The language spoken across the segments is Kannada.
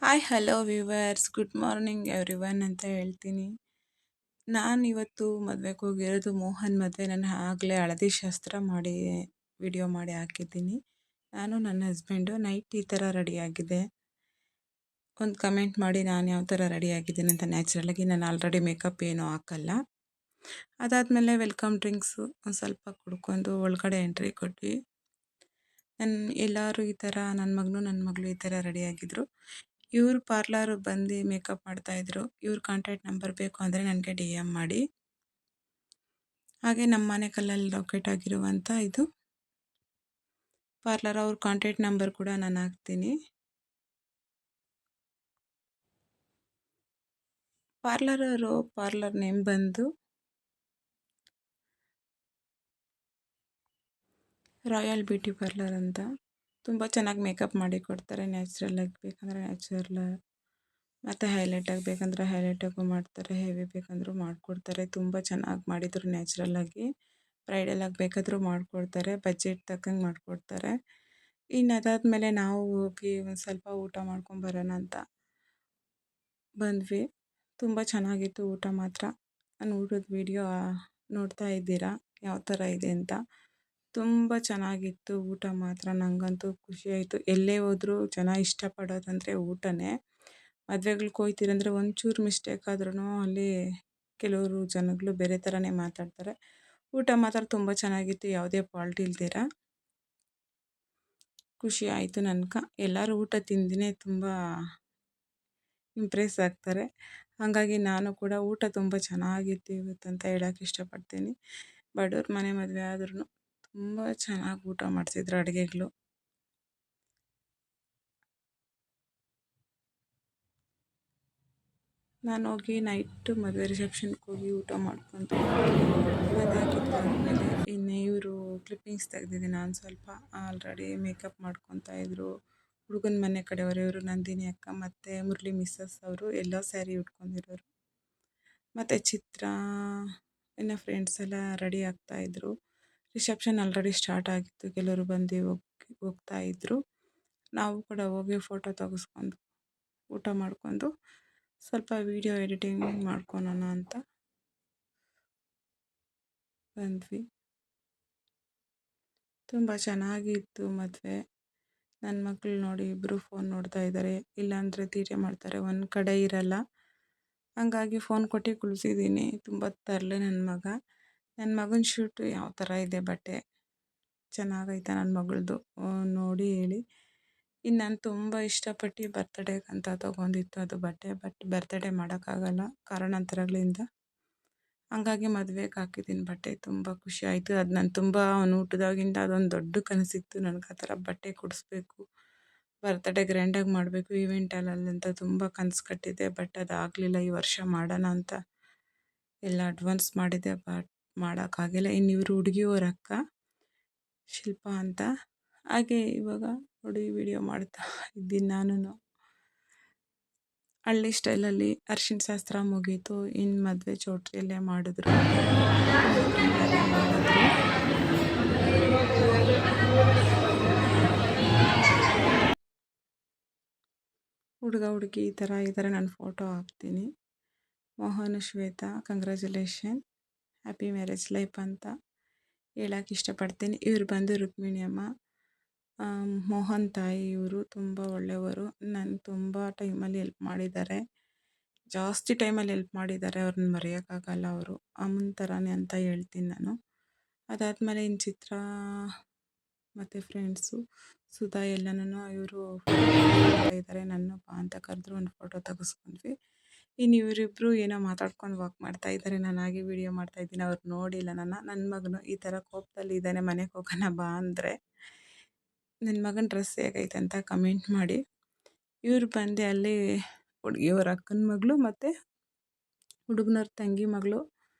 Hi hello viewers good morning everyone ಅಂತ ಹೇಳ್ತೀನಿ. ನಾನು ಇವತ್ತು ಮದುವೆಗೆ ಹೋಗಿರೋದು ಮೋಹನ್ ಮದುವೆ. ನಾನು ಆಗಲೇ ಹಳದಿ ಶಾಸ್ತ್ರ ಮಾಡಿ ವಿಡಿಯೋ ಮಾಡಿ ಹಾಕಿದ್ದೀನಿ. ನಾನು ನನ್ನ ಹಸ್ಬೆಂಡು ನೈಟ್ ಈ ಥರ ರೆಡಿಯಾಗಿದೆ. ಒಂದು ಕಮೆಂಟ್ ಮಾಡಿ ನಾನು ಯಾವ ಥರ ರೆಡಿ ಆಗಿದ್ದೀನಿ ಅಂತ. ನ್ಯಾಚುರಲಾಗಿ ನಾನು ಆಲ್ರೆಡಿ ಮೇಕಪ್ ಏನೂ ಹಾಕಲ್ಲ. ಅದಾದಮೇಲೆ ವೆಲ್ಕಮ್ ಡ್ರಿಂಕ್ಸು ಒಂದು ಸ್ವಲ್ಪ ಕುಡ್ಕೊಂಡು ಒಳಗಡೆ ಎಂಟ್ರಿ ಕೊಟ್ವಿ. ಎಲ್ಲರೂ ಈ ಥರ ನನ್ನ ಮಗಳು ಈ ಥರ ರೆಡಿಯಾಗಿದ್ದರು. ಇವ್ರು ಪಾರ್ಲರ್ ಬಂದು ಮೇಕಪ್ ಮಾಡ್ತಾಯಿದ್ರು. ಇವ್ರ ಕಾಂಟ್ಯಾಕ್ಟ್ ನಂಬರ್ ಬೇಕು ಅಂದರೆ ನನಗೆ DM ಮಾಡಿ. ಹಾಗೆ ನಮ್ಮ ಮನೆ ಕಲ್ಲಲ್ಲಿ ಲೊಕೇಟ್ ಆಗಿರುವಂಥ ಇದು ಪಾರ್ಲರ್. ಅವ್ರ ಕಾಂಟ್ಯಾಕ್ಟ್ ನಂಬರ್ ಕೂಡ ನಾನು ಹಾಕ್ತೀನಿ. ಪಾರ್ಲರ್ ನೇಮ್ ಬಂದು ರಾಯಲ್ ಬ್ಯೂಟಿ ಪಾರ್ಲರ್ ಅಂತ. ತುಂಬ ಚೆನ್ನಾಗಿ ಮೇಕಪ್ ಮಾಡಿ ಕೊಡ್ತಾರೆ. ನ್ಯಾಚುರಲಾಗಿ ಬೇಕಂದರೆ ನ್ಯಾಚುರಲ್, ಮತ್ತು ಹೈಲೈಟ್ ಆಗಬೇಕಂದ್ರೆ ಹೈಲೈಟಾಗೂ ಮಾಡ್ತಾರೆ, ಹೆವಿ ಬೇಕಂದ್ರೂ ಮಾಡಿಕೊಡ್ತಾರೆ. ತುಂಬ ಚೆನ್ನಾಗಿ ಮಾಡಿದರು ನ್ಯಾಚುರಲ್ಲಾಗಿ. ಬ್ರೈಡಲ್ ಆಗಬೇಕಾದ್ರೂ ಮಾಡಿಕೊಡ್ತಾರೆ, ಬಜೆಟ್ ತಕ್ಕಂಗೆ ಮಾಡಿಕೊಡ್ತಾರೆ. ಇನ್ನು ಅದಾದಮೇಲೆ ನಾವು ಹೋಗಿ ಒಂದು ಸ್ವಲ್ಪ ಊಟ ಮಾಡ್ಕೊಂಬರೋಣ ಅಂತ ಬಂದ್ವಿ. ತುಂಬ ಚೆನ್ನಾಗಿತ್ತು ಊಟ ಮಾತ್ರ. ನಾನು ಊಟದ ವಿಡಿಯೋ ನೋಡ್ತಾ ಇದ್ದೀರಾ ಯಾವ ಥರ ಇದೆ ಅಂತ. ತುಂಬ ಚೆನ್ನಾಗಿತ್ತು ಊಟ ಮಾತ್ರ. ನನಗಂತೂ ಖುಷಿಯಾಯಿತು. ಎಲ್ಲೇ ಹೋದರೂ ಜನ ಇಷ್ಟಪಡೋದಂದರೆ ಊಟನೇ. ಮದುವೆಗಳ್ಗೆ ಹೋಗ್ತೀರಂದರೆ ಒಂಚೂರು ಮಿಸ್ಟೇಕ್ ಆದ್ರೂ ಅಲ್ಲಿ ಕೆಲವರು ಜನಗಳು ಬೇರೆ ಥರನೇ ಮಾತಾಡ್ತಾರೆ. ಊಟ ಮಾತ್ರ ತುಂಬ ಚೆನ್ನಾಗಿತ್ತು, ಯಾವುದೇ ಫಾಲ್ಟ್ ಇಲ್ದಿರ. ಖುಷಿ ಆಯಿತು ನನಗೆ. ಎಲ್ಲರೂ ಊಟ ತಿಂದಿನೇ ತುಂಬ ಇಂಪ್ರೆಸ್ ಆಗ್ತಾರೆ. ಹಾಗಾಗಿ ನಾನು ಕೂಡ ಊಟ ತುಂಬ ಚೆನ್ನಾಗಿತ್ತು ಇವತ್ತಂತ ಹೇಳೋಕ್ಕೆ ಇಷ್ಟಪಡ್ತೀನಿ. ಬಡವ್ರ ಮನೆ ಮದುವೆ ಆದ್ರೂ ತುಂಬ ಚೆನ್ನಾಗಿ ಊಟ ಮಾಡಿಸಿದ್ರು ಅಡುಗೆಗಳು. ನಾನು ಹೋಗಿ ನೈಟು ಮದುವೆ ರಿಸೆಪ್ಷನ್ಗೆ ಹೋಗಿ ಊಟ ಮಾಡ್ಕೊಂಡು ಅದಾಗಿದ್ದಾದಮೇಲೆ ಇನ್ನು ಇವರು ಕ್ಲಿಪ್ಪಿಂಗ್ಸ್ ತೆಗೆದಿದ್ದೆ. ನಾನು ಸ್ವಲ್ಪ ಆಲ್ರೆಡಿ ಮೇಕಪ್ ಮಾಡ್ಕೊತಾ ಇದ್ದರು. ಹುಡುಗನ ಮನೆ ಕಡೆಯವರು ಇವರು ನಂದಿನಿ ಅಕ್ಕ ಮತ್ತು ಮುರಳಿ ಮಿಸ್ಸಸ್ ಅವರು ಎಲ್ಲೋ ಸ್ಯಾರಿ ಉಟ್ಕೊಂಡಿರೋರು. ಮತ್ತು ಚಿತ್ರ ಇನ್ನು ಫ್ರೆಂಡ್ಸ್ ಎಲ್ಲ ರೆಡಿ ಆಗ್ತಾಯಿದ್ರು. ರಿಸೆಪ್ಷನ್ ಆಲ್ರೆಡಿ ಸ್ಟಾರ್ಟ್ ಆಗಿತ್ತು. ಕೆಲವರು ಬಂದು ಹೋಗ್ತಾಯಿದ್ರು. ನಾವು ಕೂಡ ಹೋಗಿ ಫೋಟೋ ತೆಗೆಸ್ಕೊಂಡು ಊಟ ಮಾಡ್ಕೊಂಡು ಸ್ವಲ್ಪ ವೀಡಿಯೋ ಎಡಿಟಿಂಗ್ ಮಾಡ್ಕೊಳೋಣ ಅಂತ ಬಂದ್ವಿ. ತುಂಬ ಚೆನ್ನಾಗಿತ್ತು ಮದುವೆ. ನನ್ನ ಮಕ್ಕಳು ನೋಡಿ ಇಬ್ಬರು ಫೋನ್ ನೋಡ್ತಾ ಇದ್ದಾರೆ, ಇಲ್ಲಾಂದರೆ ತೀಟೆ ಮಾಡ್ತಾರೆ, ಒಂದು ಕಡೆ ಇರಲ್ಲ. ಹಂಗಾಗಿ ಫೋನ್ ಕೊಟ್ಟು ಕುಳ್ಸಿದ್ದೀನಿ. ತುಂಬ ತರಲೆ ನನ್ನ ಮಗ. ನನ್ನ ಮಗನ ಶೂಟು ಯಾವ ಥರ ಇದೆ ಬಟ್ಟೆ ಚೆನ್ನಾಗೈತೆ ನನ್ನ ಮಗಳದು ನೋಡಿ ಹೇಳಿ. ಇನ್ನು ನಾನು ತುಂಬ ಇಷ್ಟಪಟ್ಟು ಬರ್ತಡೇಗಂತ ತೊಗೊಂಡಿತ್ತು ಅದು ಬಟ್ಟೆ. ಬಟ್ ಬರ್ತಡೇ ಮಾಡೋಕ್ಕಾಗಲ್ಲ ಕಾರಣಾಂತರಗಳಿಂದ. ಹಂಗಾಗಿ ಮದುವೆಗೆ ಹಾಕಿದ್ದೀನಿ ಬಟ್ಟೆ. ತುಂಬ ಖುಷಿ ಆಯಿತು. ಅದು ನಾನು ತುಂಬ ಅವನು ಹುಟ್ಟಿದಾಗಿಂದ ಅದೊಂದು ದೊಡ್ಡ ಕನಸಿತ್ತು ನನಗೆ, ಆ ಥರ ಬಟ್ಟೆ ಕೊಡಿಸ್ಬೇಕು, ಬರ್ತಡೇ ಗ್ರ್ಯಾಂಡಾಗಿ ಮಾಡಬೇಕು ಈವೆಂಟಲ್ಲಿ ಅಂತ ತುಂಬ ಕನಸು ಕಟ್ಟಿದ್ದೆ. ಬಟ್ ಅದಾಗಲಿಲ್ಲ. ಈ ವರ್ಷ ಮಾಡೋಣ ಅಂತ ಎಲ್ಲ ಅಡ್ವಾನ್ಸ್ ಮಾಡಿದ್ದೆ, ಬಟ್ ಮಾಡೋಕ್ಕಾಗಿಲ್ಲ. ಇನ್ನು ಇವರು ಹುಡುಗಿಯವ್ರ ಅಕ್ಕ ಶಿಲ್ಪ ಅಂತ. ಹಾಗೆ ಇವಾಗ ನೋಡಿ ವಿಡಿಯೋ ಮಾಡ್ತಾ ಇದ್ದೀನಿ ನಾನು. ಹಳ್ಳಿ ಸ್ಟೈಲಲ್ಲಿ ಅರ್ಶಿಣ ಶಾಸ್ತ್ರ ಮುಗೀತು. ಇನ್ನು ಮದುವೆ ಚೌಟ್ರಿಯಲ್ಲೇ ಮಾಡಿದ್ರು. ಹುಡುಗ ಹುಡುಗಿ ಈ ಥರ ಇದ್ದಾರೆ. ನಾನು ಫೋಟೋ ಹಾಕ್ತೀನಿ. Mohan Shweta congratulation, happy marriage life ಅಂತ ಹೇಳೋಕ್ಕೆ ಇಷ್ಟಪಡ್ತೀನಿ. ಇವ್ರು ಬಂದು ರುಕ್ಮಿಣಿ ಅಮ್ಮ, ಮೋಹನ್ ತಾಯಿ. ಇವರು ತುಂಬ ಒಳ್ಳೆಯವರು. ನಾನು ತುಂಬ ಟೈಮಲ್ಲಿ ಹೆಲ್ಪ್ ಮಾಡಿದ್ದಾರೆ, ಜಾಸ್ತಿ ಟೈಮಲ್ಲಿ ಹೆಲ್ಪ್ ಮಾಡಿದ್ದಾರೆ. ಅವ್ರನ್ನ ಮರೆಯೋಕ್ಕಾಗಲ್ಲ. ಅವರು ಅಮ್ಮನ ಥರನೇ ಅಂತ ಹೇಳ್ತೀನಿ ನಾನು. ಅದಾದಮೇಲೆ ಇನ್ನು ಚಿತ್ರ ಮತ್ತು ಫ್ರೆಂಡ್ಸು ಸುಧಾ ಎಲ್ಲನೂ ಇವರು ಇದ್ದಾರೆ. ನನ್ನ ಬಾ ಅಂತ ಕರೆದ್ರು, ಒಂದು ಫೋಟೋ ತೆಗೆಸ್ಕೊಂಡ್ವಿ. ಇನ್ನು ಇವರಿಬ್ಬರು ಏನೋ ಮಾತಾಡ್ಕೊಂಡು ವಾಕ್ ಮಾಡ್ತಾಯಿದ್ದಾರೆ. ನಾನು ಹಾಗೆ ವೀಡಿಯೋ ಮಾಡ್ತಾಯಿದ್ದೀನಿ. ಅವ್ರು ನೋಡಿಲ್ಲ ನನ್ನ ಮಗನು ಈ ಥರ ಕೋಪದಲ್ಲಿ ಇದ್ದಾನೆ. ಮನೆಗೆ ಹೋಗೋಣ ಬಾ ಅಂದರೆ. ನನ್ನ ಮಗನ ಡ್ರೆಸ್ ಹೇಗೈತೆ ಅಂತ ಕಮೆಂಟ್ ಮಾಡಿ. ಇವ್ರು ಬಂದು ಅಲ್ಲಿ ಹುಡುಗಿಯವ್ರ ಅಕ್ಕನ ಮಗಳು ಮತ್ತು ಹುಡುಗನವ್ರ ತಂಗಿ ಮಗಳು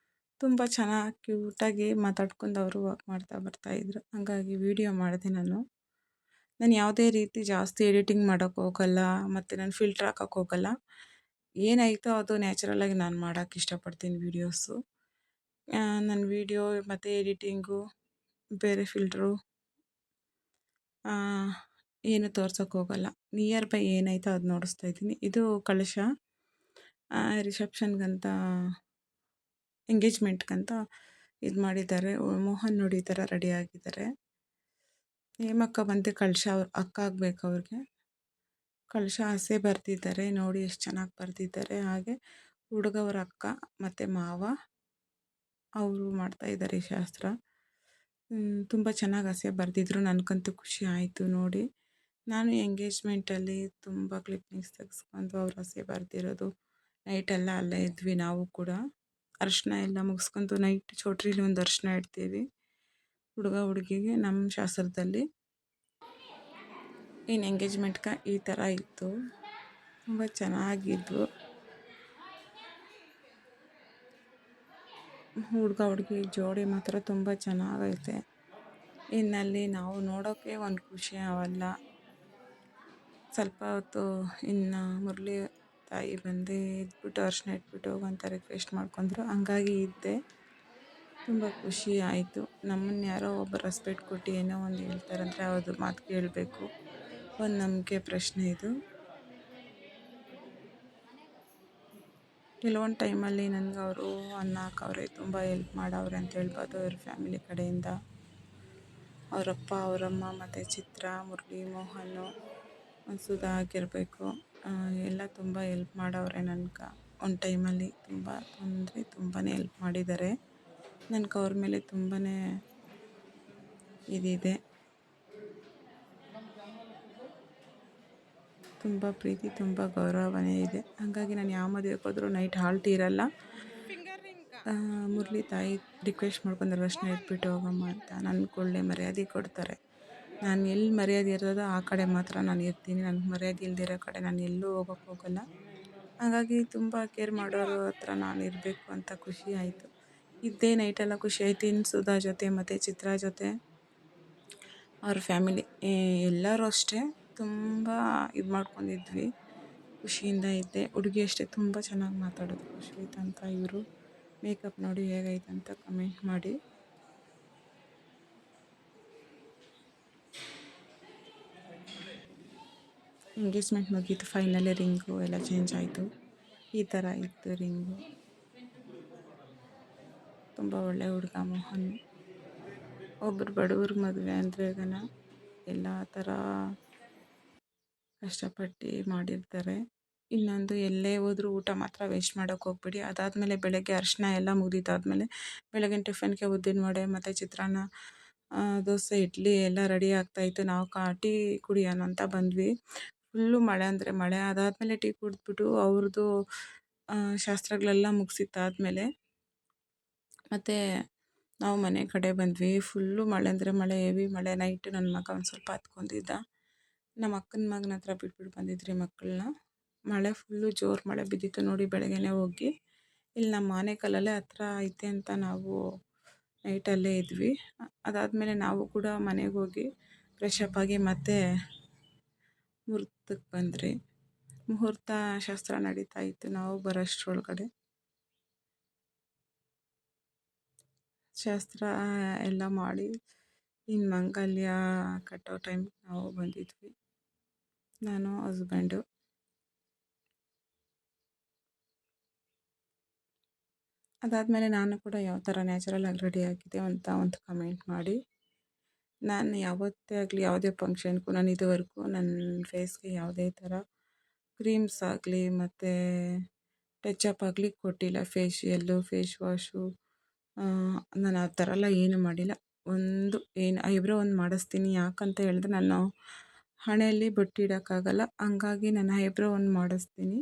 ತುಂಬ ಚೆನ್ನಾಗಿ ಕ್ಯೂಟಾಗಿ ಮಾತಾಡ್ಕೊಂಡು ಅವರು ವಾಕ್ ಮಾಡ್ತಾ ಬರ್ತಾಯಿದ್ರು. ಹಾಗಾಗಿ ವೀಡಿಯೋ ಮಾಡಿದೆ ನಾನು. ಯಾವುದೇ ರೀತಿ ಜಾಸ್ತಿ ಎಡಿಟಿಂಗ್ ಮಾಡೋಕ್ಕೆ ಹೋಗಲ್ಲ, ಮತ್ತು ನಾನು ಫಿಲ್ಟ್ರ್ ಹಾಕೋಕ್ಕೆ ಹೋಗಲ್ಲ. ಏನಾಯಿತೋ ಅದು ನ್ಯಾಚುರಲಾಗಿ ನಾನು ಮಾಡೋಕ್ಕೆ ಇಷ್ಟಪಡ್ತೀನಿ ವೀಡಿಯೋಸು. ನನ್ನ ವೀಡಿಯೋ ಮತ್ತು ಎಡಿಟಿಂಗು, ಬೇರೆ ಫಿಲ್ಟ್ರು ಏನು ತೋರ್ಸೋಕೆ ಹೋಗಲ್ಲ. ನಿಯರ್ ಬೈ ಏನಾಯ್ತೋ ಅದು ನೋಡಿಸ್ತಾ ಇದ್ದೀನಿ. ಇದು ಕಳಶ ರಿಸೆಪ್ಷನ್ಗಂತ ಎಂಗೇಜ್ಮೆಂಟ್ಗಂತ ಇದು ಮಾಡಿದ್ದಾರೆ. ಮೋಹನ್ ನೋಡಿ ಈ ಥರ ರೆಡಿ ಆಗಿದ್ದಾರೆ. ಹೇಮಕ್ಕ ಬಂದು ಕಳಶ ಅವ್ರ ಅಕ್ಕ ಆಗ್ಬೇಕು ಅವ್ರಿಗೆ. ಕಳಶ ಹಸೆ ಬರ್ದಿದ್ದಾರೆ ನೋಡಿ ಎಷ್ಟು ಚೆನ್ನಾಗಿ ಬರ್ದಿದ್ದಾರೆ. ಹಾಗೆ ಹುಡುಗವ್ರ ಅಕ್ಕ ಮತ್ತು ಮಾವ ಅವರು ಮಾಡ್ತಾ ಇದ್ದಾರೆ ಈ ಶಾಸ್ತ್ರ. ತುಂಬ ಚೆನ್ನಾಗಿ ಹಸೆ ಬರೆದಿದ್ರು. ನನಗಂತೂ ಖುಷಿ ಆಯಿತು ನೋಡಿ. ನಾನು ಎಂಗೇಜ್ಮೆಂಟಲ್ಲಿ ತುಂಬ ಕ್ಲಿಪ್ಪಿಂಗ್ಸ್ ತೆಗೆಸ್ಕೊಂಡು ಅವ್ರ ಹಸೆ ಬರೆದಿರೋದು. ನೈಟೆಲ್ಲ ಅಲ್ಲೇ ಇದ್ವಿ ನಾವು ಕೂಡ. ಅರಿಶಿನ ಎಲ್ಲ ಮುಗಿಸ್ಕೊಂಡು ನೈಟ್ ಚೌಟ್ರಿಲಿ ಒಂದು ಅರಿಶಿನ ಇಡ್ತೀವಿ ಹುಡುಗ ಹುಡುಗಿಗೆ. ನಮ್ಮ ಶಾಸ್ತ್ರದಲ್ಲಿ ಇನ್ನು ಎಂಗೇಜ್ಮೆಂಟ್ಗೆ ಈ ಥರ ಇತ್ತು. ತುಂಬ ಚೆನ್ನಾಗಿದ್ವು. ಹುಡುಗ ಹುಡುಗಿ ಜೋಡಿ ಮಾತ್ರ ತುಂಬ ಚೆನ್ನಾಗೈತೆ. ಇನ್ನಲ್ಲಿ ನಾವು ನೋಡೋಕ್ಕೆ ಒಂದು ಖುಷಿ ಅವೆಲ್ಲ. ಸ್ವಲ್ಪ ಹೊತ್ತು ಇನ್ನು ಮುರಳಿ ತಾಯಿ ಬಂದು ಇದ್ಬಿಟ್ಟು ಅರಿಶಿನ ಇಟ್ಬಿಟ್ಟು ಹೋಗಂತ ರಿಕ್ವೆಸ್ಟ್ ಮಾಡ್ಕೊಂಡ್ರು. ಹಂಗಾಗಿ ಇದ್ದೆ. ತುಂಬ ಖುಷಿ ಆಯಿತು. ನಮ್ಮನ್ನು ಯಾರೋ ಒಬ್ಬರು ರೆಸ್ಪೆಕ್ಟ್ ಕೊಟ್ಟು ಏನೋ ಒಂದು ಹೇಳ್ತಾರಂದರೆ ಅದು ಮಾತು ಕೇಳಬೇಕು. ಒಂದು ನಂಬಿಕೆ ಪ್ರಶ್ನೆ ಇದು. ಕೆಲವೊಂದು ಟೈಮಲ್ಲಿ ನನಗೆ ಅವರು ಅನ್ನ ಹಾಕವ್ರೆ, ತುಂಬ ಹೆಲ್ಪ್ ಮಾಡವ್ರೆ ಅಂತ ಹೇಳ್ಬೋದು. ಅವ್ರ ಫ್ಯಾಮಿಲಿ ಕಡೆಯಿಂದ ಅವರಪ್ಪ ಅವರಮ್ಮ ಮತ್ತು ಚಿತ್ರ, ಮುರಳಿ, ಮೋಹನು, ಸುಧಾ ಆಗಿರಬೇಕು, ಎಲ್ಲ ತುಂಬ ಹೆಲ್ಪ್ ಮಾಡವ್ರೆ ನನಗೆ. ಒಂದು ಟೈಮಲ್ಲಿ ತುಂಬ ಅಂದರೆ ತುಂಬಾ ಹೆಲ್ಪ್ ಮಾಡಿದ್ದಾರೆ. ನನಗೆ ಅವ್ರ ಮೇಲೆ ತುಂಬಾ ಇದಿದೆ, ತುಂಬ ಪ್ರೀತಿ, ತುಂಬ ಗೌರವನೇ ಇದೆ. ಹಾಗಾಗಿ ನಾನು ಯಾವ ಮದುವೆಗೆ ಹೋದರೂ ನೈಟ್ ಹಾಲ್ಟ್ ಇರಲ್ಲ. ಮುರಳಿ ತಾಯಿ ರಿಕ್ವೆಸ್ಟ್ ಮಾಡ್ಕೊಂಡ್ರೆ ಅರಿಶಿನ ಇಟ್ಬಿಟ್ಟು ಹೋಗಮ್ಮ ಅಂತ. ನನಗೆ ಒಳ್ಳೆ ಮರ್ಯಾದೆ ಕೊಡ್ತಾರೆ. ನಾನು ಎಲ್ಲಿ ಮರ್ಯಾದೆ ಇರೋದೋ ಆ ಕಡೆ ಮಾತ್ರ ನಾನು ಇರ್ತೀನಿ. ನನಗೆ ಮರ್ಯಾದೆ ಇಲ್ದಿರೋ ಕಡೆ ನಾನು ಎಲ್ಲೂ ಹೋಗೋಕ್ಕೆ ಹೋಗಲ್ಲ. ಹಾಗಾಗಿ ತುಂಬ ಕೇರ್ ಮಾಡೋರ ಹತ್ರ ನಾನು ಇರಬೇಕು ಅಂತ ಖುಷಿ ಆಯಿತು. ಇದ್ದೇ ನೈಟೆಲ್ಲ ಖುಷಿ ಆಯ್ತು. ಇನ್ನು ಸುಧಾ ಜೊತೆ ಮತ್ತು ಚಿತ್ರ ಜೊತೆ ಅವ್ರ ಫ್ಯಾಮಿಲಿ ಎಲ್ಲರೂ ಅಷ್ಟೇ ತುಂಬ ಇದು ಮಾಡ್ಕೊಂಡಿದ್ವಿ. ಖುಷಿಯಿಂದ ಇದ್ದೆ. ಹುಡುಗಿ ಅಷ್ಟೇ ತುಂಬ ಚೆನ್ನಾಗಿ ಮಾತಾಡಿದ್ರು ಶ್ವೇತಾ ಅಂತ. ಇವರು ಮೇಕಪ್ ನೋಡಿ ಹೇಗೈತೆ ಅಂತ ಕಮೆಂಟ್ ಮಾಡಿ. ಎಂಗೇಜ್ಮೆಂಟ್ ಮುಗೀತು. ಫೈನಲಿ ರಿಂಗು ಎಲ್ಲ ಚೇಂಜ್ ಆಯಿತು. ಈ ಥರ ಇತ್ತು ರಿಂಗು. ತುಂಬ ಒಳ್ಳೆ ಹುಡುಗ ಮೋಹನ್. ಒಬ್ಬರು ಬಡವ್ರ ಮದುವೆ ಅಂದರೆ ಎಲ್ಲ ಥರ ಕಷ್ಟಪಟ್ಟು ಮಾಡಿರ್ತಾರೆ. ಇನ್ನೊಂದು ಎಲ್ಲೇ ಹೋದರೂ ಊಟ ಮಾತ್ರ ವೇಸ್ಟ್ ಮಾಡೋಕ್ಕೆ ಹೋಗ್ಬೇಡಿ. ಅದಾದಮೇಲೆ ಬೆಳಗ್ಗೆ ಅರಿಶಿನ ಎಲ್ಲ ಮುಗಿದಿದ್ದಾದಮೇಲೆ ಬೆಳಗಿನ ಟಿಫನ್ಗೆ ಉದ್ದಿನ ವಡೆ ಮತ್ತು ಚಿತ್ರಾನ್ನ, ದೋಸೆ, ಇಡ್ಲಿ ಎಲ್ಲ ರೆಡಿ ಆಗ್ತಾಯಿತ್ತು. ನಾವು ಟೀ ಕುಡಿಯೋಣ ಅಂತ ಬಂದ್ವಿ. ಫುಲ್ಲು ಮಳೆ ಅಂದರೆ ಮಳೆ. ಅದಾದಮೇಲೆ ಟೀ ಕುಡಿದ್ಬಿಟ್ಟು ಅವ್ರದ್ದು ಶಾಸ್ತ್ರಗಳೆಲ್ಲ ಮುಗಿಸಿದ್ದಾದ್ಮೇಲೆ ಮತ್ತು ನಾವು ಮನೆ ಕಡೆ ಬಂದ್ವಿ. ಫುಲ್ಲು ಮಳೆ ಅಂದರೆ ಮಳೆ, ಹೆವಿ ಮಳೆ. ನೈಟ್ ನನ್ನ ಮಗ ಒಂದು ಸ್ವಲ್ಪ ಹತ್ಕೊಂಡಿದ್ದ. ನಮ್ಮ ಅಕ್ಕನ ಮಗನ ಹತ್ರ ಬಿಟ್ಬಿಟ್ಟು ಬಂದಿದ್ರಿ ಮಕ್ಕಳನ್ನ. ಮಳೆ ಫುಲ್ಲು ಜೋರು ಮಳೆ ಬಿದ್ದಿತ್ತು ನೋಡಿ. ಬೆಳಗ್ಗೆನೇ ಹೋಗಿ ಇಲ್ಲಿ ನಮ್ಮ ಆನೇಕಲ್ಲಲ್ಲೇ ಹತ್ರ ಐತೆ ಅಂತ ನಾವು ನೈಟಲ್ಲೇ ಇದ್ವಿ. ಅದಾದಮೇಲೆ ನಾವು ಕೂಡ ಮನೆಗೆ ಹೋಗಿ ಫ್ರೆಶಪ್ ಆಗಿ ಮತ್ತೆ ಮುಹೂರ್ತಕ್ಕೆ ಬಂದ್ರಿ. ಮುಹೂರ್ತ ಶಾಸ್ತ್ರ ನಡೀತಾ ಇತ್ತು. ನಾವು ಬರೋಷ್ಟ್ರೊಳಗಡೆ ಶಾಸ್ತ್ರ ಎಲ್ಲ ಮಾಡಿ ಇನ್ನು ಮಾಂಗಲ್ಯ ಕಟ್ಟೋ ಟೈಮ್ಗೆ ನಾವು ಬಂದಿದ್ವಿ, ನಾನು ಹಸ್ಬೆಂಡು. ಅದಾದಮೇಲೆ ನಾನು ಕೂಡ ಯಾವ ಥರ ನ್ಯಾಚುರಲಾಗಿ ರೆಡಿ ಆಗಿದೆ ಅಂತ ಒಂದು ಕಮೆಂಟ್ ಮಾಡಿ. ನಾನು ಯಾವತ್ತೇ ಆಗಲಿ ಯಾವುದೇ ಫಂಕ್ಷನ್ಗೂ ನಾನು ಇದುವರೆಗೂ ನನ್ನ ಫೇಸ್ಗೆ ಯಾವುದೇ ಥರ ಕ್ರೀಮ್ಸ್ ಆಗಲಿ ಮತ್ತು ಟಚಪ್ ಆಗಲಿ ಕೊಟ್ಟಿಲ್ಲ. ಫೇಶಿಯಲ್ಲು, ಫೇಸ್ ವಾಶು, ನಾನು ಆ ಥರ ಎಲ್ಲ ಏನೂ ಮಾಡಿಲ್ಲ. ಒಂದು ಏನು ಐಬ್ರೋ ಒಂದು ಮಾಡಿಸ್ತೀನಿ. ಯಾಕಂತ ಹೇಳಿದ್ರೆ ನಾನು ಹಣೆಯಲ್ಲಿ ಬೊಟ್ಟಿಡೋಕ್ಕಾಗಲ್ಲ. ಹಂಗಾಗಿ ನಾನು ಐಬ್ರೋ ಒಂದು ಮಾಡಿಸ್ತೀನಿ.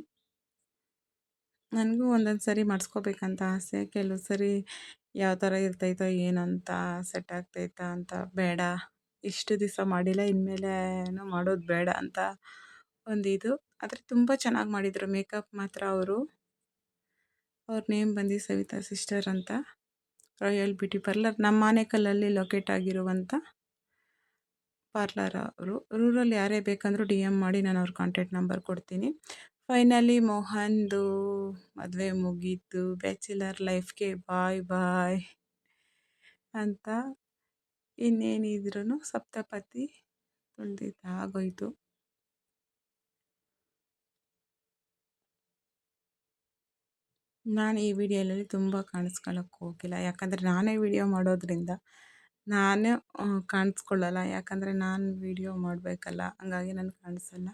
ನನಗೂ ಒಂದೊಂದು ಸರಿ ಮಾಡಿಸ್ಕೋಬೇಕಂತ ಆಸೆ. ಕೆಲವು ಸರಿ ಯಾವ ಥರ ಇರ್ತೈತೋ ಏನಂತ, ಸೆಟ್ ಆಗ್ತೈತಾ ಅಂತ, ಬೇಡ ಇಷ್ಟು ದಿವಸ ಮಾಡಿಲ್ಲ ಇನ್ಮೇಲೇನು ಮಾಡೋದು ಬೇಡ ಅಂತ ಒಂದಿದು. ಆದರೆ ತುಂಬ ಚೆನ್ನಾಗಿ ಮಾಡಿದರು ಮೇಕಪ್ ಮಾತ್ರ ಅವರು. ಅವ್ರ ನೇಮ್ ಬಂದು ಸವಿತಾ ಸಿಸ್ಟರ್ ಅಂತ. ರಾಯಲ್ ಬ್ಯೂಟಿ ಪಾರ್ಲರ್ ನಮ್ಮ ಆನೇಕಲ್ಲಲ್ಲಿ ಲೊಕೇಟ್ ಆಗಿರುವಂಥ ಪಾರ್ಲರ್ ಅವರು. ರೂರಲ್ಲಿ ಯಾರೇ ಬೇಕಂದರೂ DM ಮಾಡಿ, ನಾನು ಅವ್ರ ಕಾಂಟ್ಯಾಕ್ಟ್ ನಂಬರ್ ಕೊಡ್ತೀನಿ. ಫೈನಲಿ ಮೋಹನ್ದು ಮದುವೆ ಮುಗೀತು. ಬ್ಯಾಚುಲರ್ ಲೈಫ್ಗೆ ಬಾಯ್ ಬಾಯ್ ಅಂತ. ಇನ್ನೇನಿದ್ರೂ ಸಪ್ತಪದಿ ಆಗೋಯ್ತು. ನಾನು ಈ ವಿಡಿಯೋದಲ್ಲಿ ತುಂಬ ಕಾಣಿಸ್ಕೊಳ್ಳೋಕೆ ಹೋಗಿಲ್ಲ. ಯಾಕಂದರೆ ನಾನೇ ವಿಡಿಯೋ ಮಾಡೋದ್ರಿಂದ ನಾನೇ ಕಾಣಿಸ್ಕೊಳ್ಳಲ್ಲ. ಯಾಕಂದರೆ ನಾನು ವಿಡಿಯೋ ಮಾಡಬೇಕಲ್ಲ, ಹಂಗಾಗಿ ನಾನು ಕಾಣಿಸಲ್ಲ.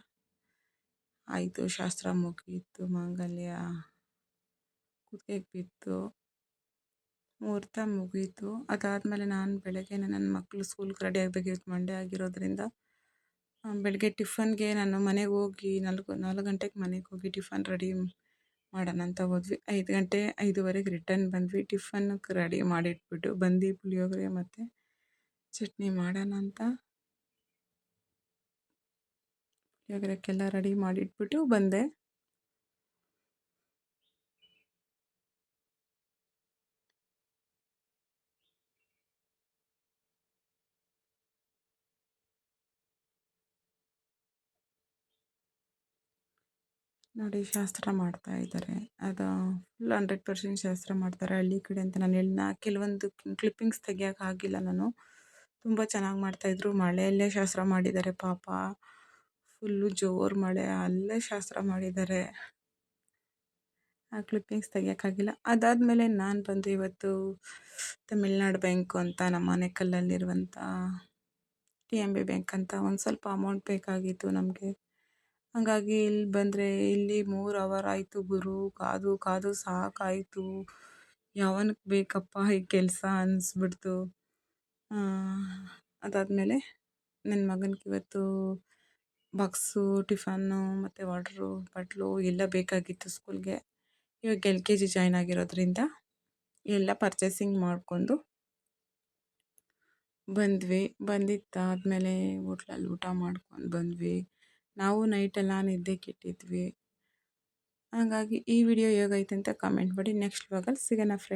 ಆಯಿತು, ಶಾಸ್ತ್ರ ಮುಗೀತು, ಮಾಂಗಲ್ಯ ಕುತ್ತಿಗೆಗೆ ಬಿತ್ತು, ಮುಹೂರ್ತ ಮುಗೀತು. ಅದಾದಮೇಲೆ ನಾನು ಬೆಳಗ್ಗೆನೇ ನನ್ನ ಮಕ್ಕಳು ಸ್ಕೂಲ್ಗೆ ರೆಡಿ ಆಗಬೇಕಿತ್ತು, ಮಂಡೇ ಆಗಿರೋದ್ರಿಂದ ಬೆಳಗ್ಗೆ ಟಿಫನ್ಗೆ ನಾನು ಮನೆಗೆ ಹೋಗಿ 4 ಗಂಟೆಗೆ ಮನೆಗೆ ಹೋಗಿ ಟಿಫನ್ ರೆಡಿ ಮಾಡೋಣ ಅಂತ ಹೋದ್ವಿ. 5 ಗಂಟೆ 5:30ಗೆ ರಿಟರ್ನ್ ಬಂದ್ವಿ. ಟಿಫನ್ಗೆ ರೆಡಿ ಮಾಡಿಟ್ಬಿಟ್ಟು ಬಂದು ಪುಳಿಯೋಗರೆ ಮತ್ತು ಚಟ್ನಿ ಮಾಡೋಣ ಅಂತ ಪುಳಿಯೋಗರೆಕ್ಕೆಲ್ಲ ರೆಡಿ ಮಾಡಿಟ್ಬಿಟ್ಟು ಬಂದೆ. ನೋಡಿ, ಶಾಸ್ತ್ರ ಮಾಡ್ತಾ ಇದ್ದಾರೆ. ಅದು ಫುಲ್ 100% ಶಾಸ್ತ್ರ ಮಾಡ್ತಾರೆ ಹಳ್ಳಿ ಕಡೆ ಅಂತ ನಾನು ಹೇಳಿನ. ಕೆಲವೊಂದು ಕ್ಲಿಪ್ಪಿಂಗ್ಸ್ ತೆಗಿಯೋಕ್ಕಾಗಿಲ್ಲ ನಾನು. ತುಂಬ ಚೆನ್ನಾಗಿ ಮಾಡ್ತಾಯಿದ್ರು. ಮಳೆಯಲ್ಲೇ ಶಾಸ್ತ್ರ ಮಾಡಿದ್ದಾರೆ ಪಾಪ. ಫುಲ್ಲು ಜೋರು ಮಳೆ, ಅಲ್ಲೇ ಶಾಸ್ತ್ರ ಮಾಡಿದ್ದಾರೆ. ಆ ಕ್ಲಿಪ್ಪಿಂಗ್ಸ್ ತೆಗಿಯೋಕ್ಕಾಗಿಲ್ಲ. ಅದಾದಮೇಲೆ ನಾನು ಬಂದು ಇವತ್ತು ತಮಿಳ್ನಾಡು ಬ್ಯಾಂಕು ಅಂತ ನಮ್ಮ ಆನೇಕಲ್ಲಲ್ಲಿರುವಂಥ TMB ಬ್ಯಾಂಕ್ ಅಂತ ಒಂದು ಸ್ವಲ್ಪ ಅಮೌಂಟ್ ಬೇಕಾಗಿತ್ತು ನಮಗೆ. ಹಾಗಾಗಿ ಇಲ್ಲಿ ಬಂದರೆ ಇಲ್ಲಿ 3 ಅವರ್ ಆಯಿತು ಗುರು. ಕಾದು ಕಾದು ಸಾಕಾಯಿತು. ಯಾವನಕ್ಕೆ ಬೇಕಪ್ಪ ಈ ಕೆಲಸ ಅನ್ನಿಸ್ಬಿಡ್ತು. ಅದಾದಮೇಲೆ ನನ್ನ ಮಗನಿಗೆ ಇವತ್ತು ಬಾಕ್ಸು, ಟಿಫನ್ನು ಮತ್ತು ವಾಟ್ರು ಬಾಟ್ಲು ಎಲ್ಲ ಬೇಕಾಗಿತ್ತು ಸ್ಕೂಲ್ಗೆ. ಇವಾಗ LKG ಜಾಯ್ನ್ ಆಗಿರೋದ್ರಿಂದ ಎಲ್ಲ ಪರ್ಚೇಸಿಂಗ್ ಮಾಡಿಕೊಂಡು ಬಂದ್ವಿ. ಬಂದಿದ್ದಾದಮೇಲೆ ಹೋಟ್ಲಲ್ಲಿ ಊಟ ಮಾಡ್ಕೊಂಡು ಬಂದ್ವಿ. ನಾವು ನೈಟೆಲ್ಲ ನಿದ್ದೆ ಕೆಟ್ಟಿದ್ವಿ. ಹಾಗಾಗಿ ಈ ವಿಡಿಯೋ ಹೇಗೈತೆ ಅಂತ ಕಮೆಂಟ್ ಮಾಡಿ. ನೆಕ್ಸ್ಟ್ ವ್ಲಾಗಲ್ಲಿ ಸಿಗೋಣ ಫ್ರೆಂಡ್ಸ್.